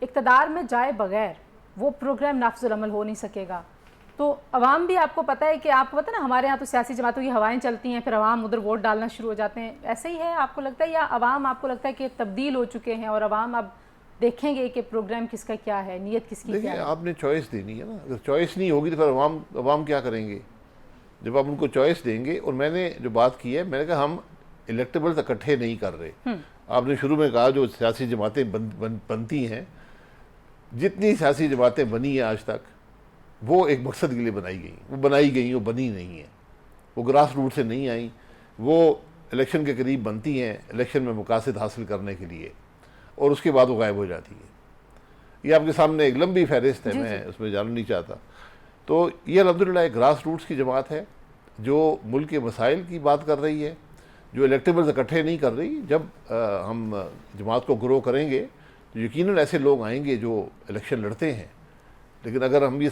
اقتدار میں جائے بغیر وہ پروگرام نافذ العمل ہو نہیں سکے گا. تو عوام بھی آپ کو پتہ ہے کہ آپ کو پتہ نا ہمارے ہاں تو سیاسی جماعتوں کی ہوائیں چلتی ہیں, پھر عوام ادھر ووٹ ڈالنا شروع ہو جاتے ہیں. ایسے ہی ہے آپ کو لگتا ہے, یا عوام آپ کو لگتا ہے کہ تبدیل ہو چکے ہیں اور عوام اب دیکھیں گے کہ پروگرام کس کا کیا ہے, نیت کس کی کیا دیکھیے ہے؟ آپ نے چوائس دینی ہے نا, اگر چوائس نہیں ہوگی تو پھر عوام کیا کریں گے جب آپ ان کو چوائس دیں گے. اور میں نے جو بات کی ہے, میں نے کہا ہم الیکٹیبلز اکٹھے نہیں کر رہے. آپ نے شروع میں کہا جو سیاسی جماعتیں بنتی ہیں, جتنی سیاسی جماعتیں بنی ہیں آج تک وہ ایک مقصد کے لیے بنائی گئیں, وہ بنی نہیں ہیں, وہ گراس روٹ سے نہیں آئیں, وہ الیکشن کے قریب بنتی ہیں الیکشن میں مقاصد حاصل کرنے کے لیے, اور اس کے بعد وہ غائب ہو جاتی ہیں. یہ آپ کے سامنے ایک لمبی فہرست ہے, میں اس میں جانا نہیں چاہتا. تو یہ الحمدللہ ایک گراس روٹس کی جماعت ہے جو ملک کے مسائل کی بات کر رہی ہے, جو الیکٹیبلز اکٹھے نہیں کر رہی. جب ہم جماعت کو گرو کریں گے تو یقیناً ایسے لوگ آئیں گے جو الیکشن لڑتے ہیں, لیکن اگر ہم یہ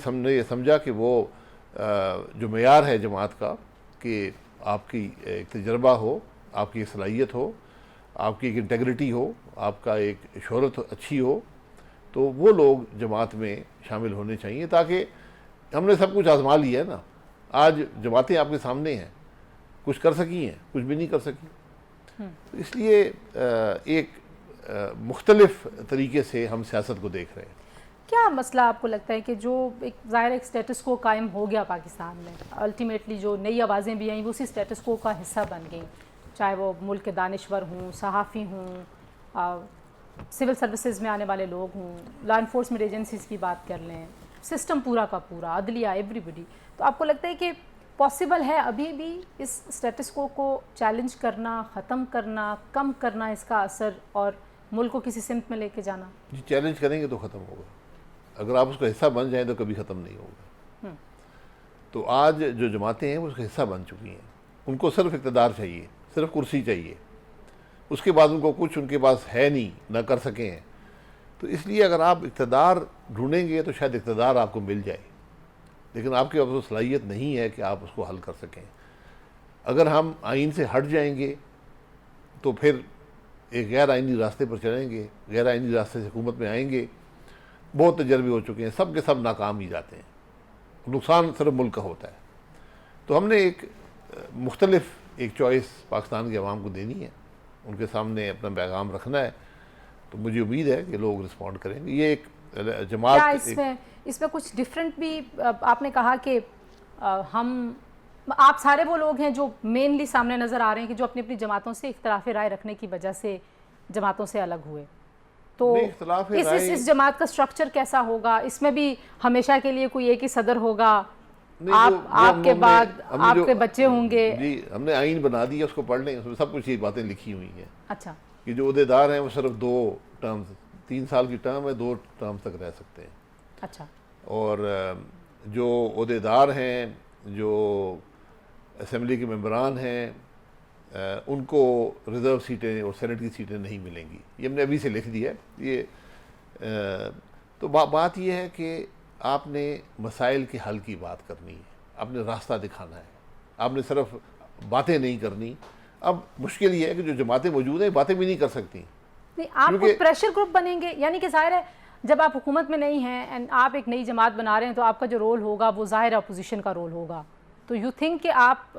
سمجھا کہ وہ جو معیار ہے جماعت کا کہ آپ کی ایک تجربہ ہو, آپ کی صلاحیت ہو, آپ کی ایک انٹیگریٹی ہو, آپ کا ایک شہرت اچھی ہو, تو وہ لوگ جماعت میں شامل ہونے چاہیے. تاکہ ہم نے سب کچھ آزما لیا ہے نا, آج جماعتیں آپ کے سامنے ہیں, کچھ کر سکی ہیں, کچھ بھی نہیں کر سکی. اس لیے ایک مختلف طریقے سے ہم سیاست کو دیکھ رہے ہیں. کیا مسئلہ آپ کو لگتا ہے کہ جو ایک ظاہر ایک سٹیٹس کو قائم ہو گیا پاکستان میں, الٹیمیٹلی جو نئی آوازیں بھی آئیں وہ اسی سٹیٹس کو کا حصہ بن گئیں, چاہے وہ ملک کے دانشور ہوں, صحافی ہوں, سول سروسز میں آنے والے لوگ ہوں, لا انفورسمنٹ ایجنسیز کی بات کر لیں, سسٹم پورا کا پورا, عدلیہ, ایوری بڈی. تو آپ کو لگتا ہے کہ پاسبل ہے ابھی بھی اس سٹیٹس کو چیلنج کرنا, ختم کرنا, کم کرنا اس کا اثر, اور ملک کو کسی سمت میں لے کے جانا؟ جی چیلنج کریں گے تو ختم ہوگا. اگر آپ اس کا حصہ بن جائیں تو کبھی ختم نہیں ہوگا. تو آج جو جماعتیں ہیں وہ اس کا حصہ بن چکی ہیں. ان کو صرف اقتدار چاہیے, صرف کرسی چاہیے, اس کے بعد ان کو کچھ ان کے پاس ہے نہیں, نہ کر سکیں ہیں. تو اس لیے اگر آپ اقتدار ڈھونڈیں گے تو شاید اقتدار آپ کو مل جائے, لیکن آپ کے پاس وہ صلاحیت نہیں ہے کہ آپ اس کو حل کر سکیں. اگر ہم آئین سے ہٹ جائیں گے تو پھر ایک غیر آئینی راستے پر چلیں گے, غیر آئینی راستے سے حکومت میں آئیں گے. بہت تجربے ہو چکے ہیں, سب کے سب ناکام ہی جاتے ہیں, نقصان صرف ملک کا ہوتا ہے. تو ہم نے ایک مختلف ایک چوائس پاکستان کے عوام کو دینی ہے, ان کے سامنے اپنا پیغام رکھنا ہے. تو مجھے امید ہے کہ لوگ رسپونڈ کریں گے. یہ ایک جماعت اس میں کچھ ڈیفرنٹ بھی آپ نے کہا کہ آپ سارے وہ لوگ ہیں جو مینلی سامنے نظر آ رہے ہیں کہ جو اپنی اپنی جماعتوں سے اختلاف رائے رکھنے کی وجہ سے جماعتوں سے الگ ہوئے. تو اس جماعت کا سٹرکچر کیسا ہوگا؟ اس میں بھی ہمیشہ کے لیے کوئی ایک ہی صدر ہوگا, آپ کے بعد آپ کے بچے ہوں گے؟ جی ہم نے آئین بنا دیا, اس کو پڑھ لیں, اس میں سب کچھ یہ باتیں لکھی ہوئی ہیں. اچھا, کہ جو عہدیدار ہیں وہ صرف 2 ٹرمز, 3 سال کی ٹرم ہے, 2 ٹرم تک رہ سکتے ہیں. اچھا. اور جو عہدیدار ہیں, جو اسمبلی کے ممبران ہیں, ان کو ریزرو سیٹیں اور سینٹ کی سیٹیں نہیں ملیں گی. یہ ہم نے ابھی سے لکھ دیا ہے. یہ تو بات یہ ہے کہ آپ نے مسائل کے حل کی بات کرنی ہے, آپ نے راستہ دکھانا ہے, آپ نے صرف باتیں نہیں کرنی. اب مشکل یہ ہے کہ جو جماعتیں موجود ہیں باتیں بھی نہیں کر سکتی. نہیں, آپ کو پریشر گروپ بنیں گے, یعنی کہ ظاہر ہے جب آپ حکومت میں نہیں ہیں اینڈ آپ ایک نئی جماعت بنا رہے ہیں تو آپ کا جو رول ہوگا وہ ظاہر اپوزیشن کا رول ہوگا. تو یو تھنک کہ آپ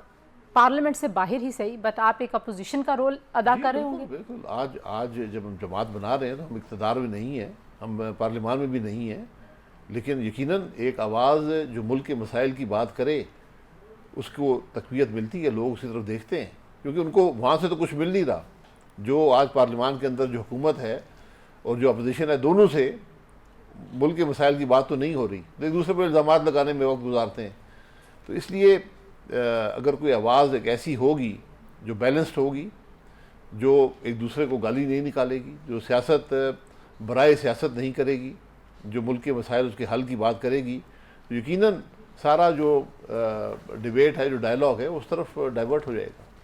پارلیمنٹ سے باہر ہی صحیح بٹ آپ ایک اپوزیشن کا رول ادا کر رہے ہوں گے؟ بالکل. آج جب ہم جماعت بنا رہے ہیں تو ہم اقتدار میں نہیں ہیں, ہم پارلیمان میں بھی نہیں ہیں, لیکن یقیناً ایک آواز جو ملک کے مسائل کی بات کرے اس کو تقویت ملتی ہے, لوگ اسی طرف دیکھتے ہیں, کیونکہ ان کو وہاں سے تو کچھ مل نہیں رہا. جو آج پارلیمان کے اندر جو حکومت ہے اور جو اپوزیشن ہے, دونوں سے ملک کے مسائل کی بات تو نہیں ہو رہی, ایک دوسرے پر الزامات لگانے میں وقت گزارتے ہیں. تو اس لیے اگر کوئی آواز ایک ایسی ہوگی جو بیلنسڈ ہوگی, جو ایک دوسرے کو گالی نہیں نکالے گی, جو سیاست برائے سیاست نہیں کرے گی, جو ملک کے مسائل اس کے حل کی بات کرے گی, تو یقیناً سارا جو ڈیبیٹ ہے, جو ڈائلاگ ہے, اس طرف ڈائیورٹ ہو جائے گا.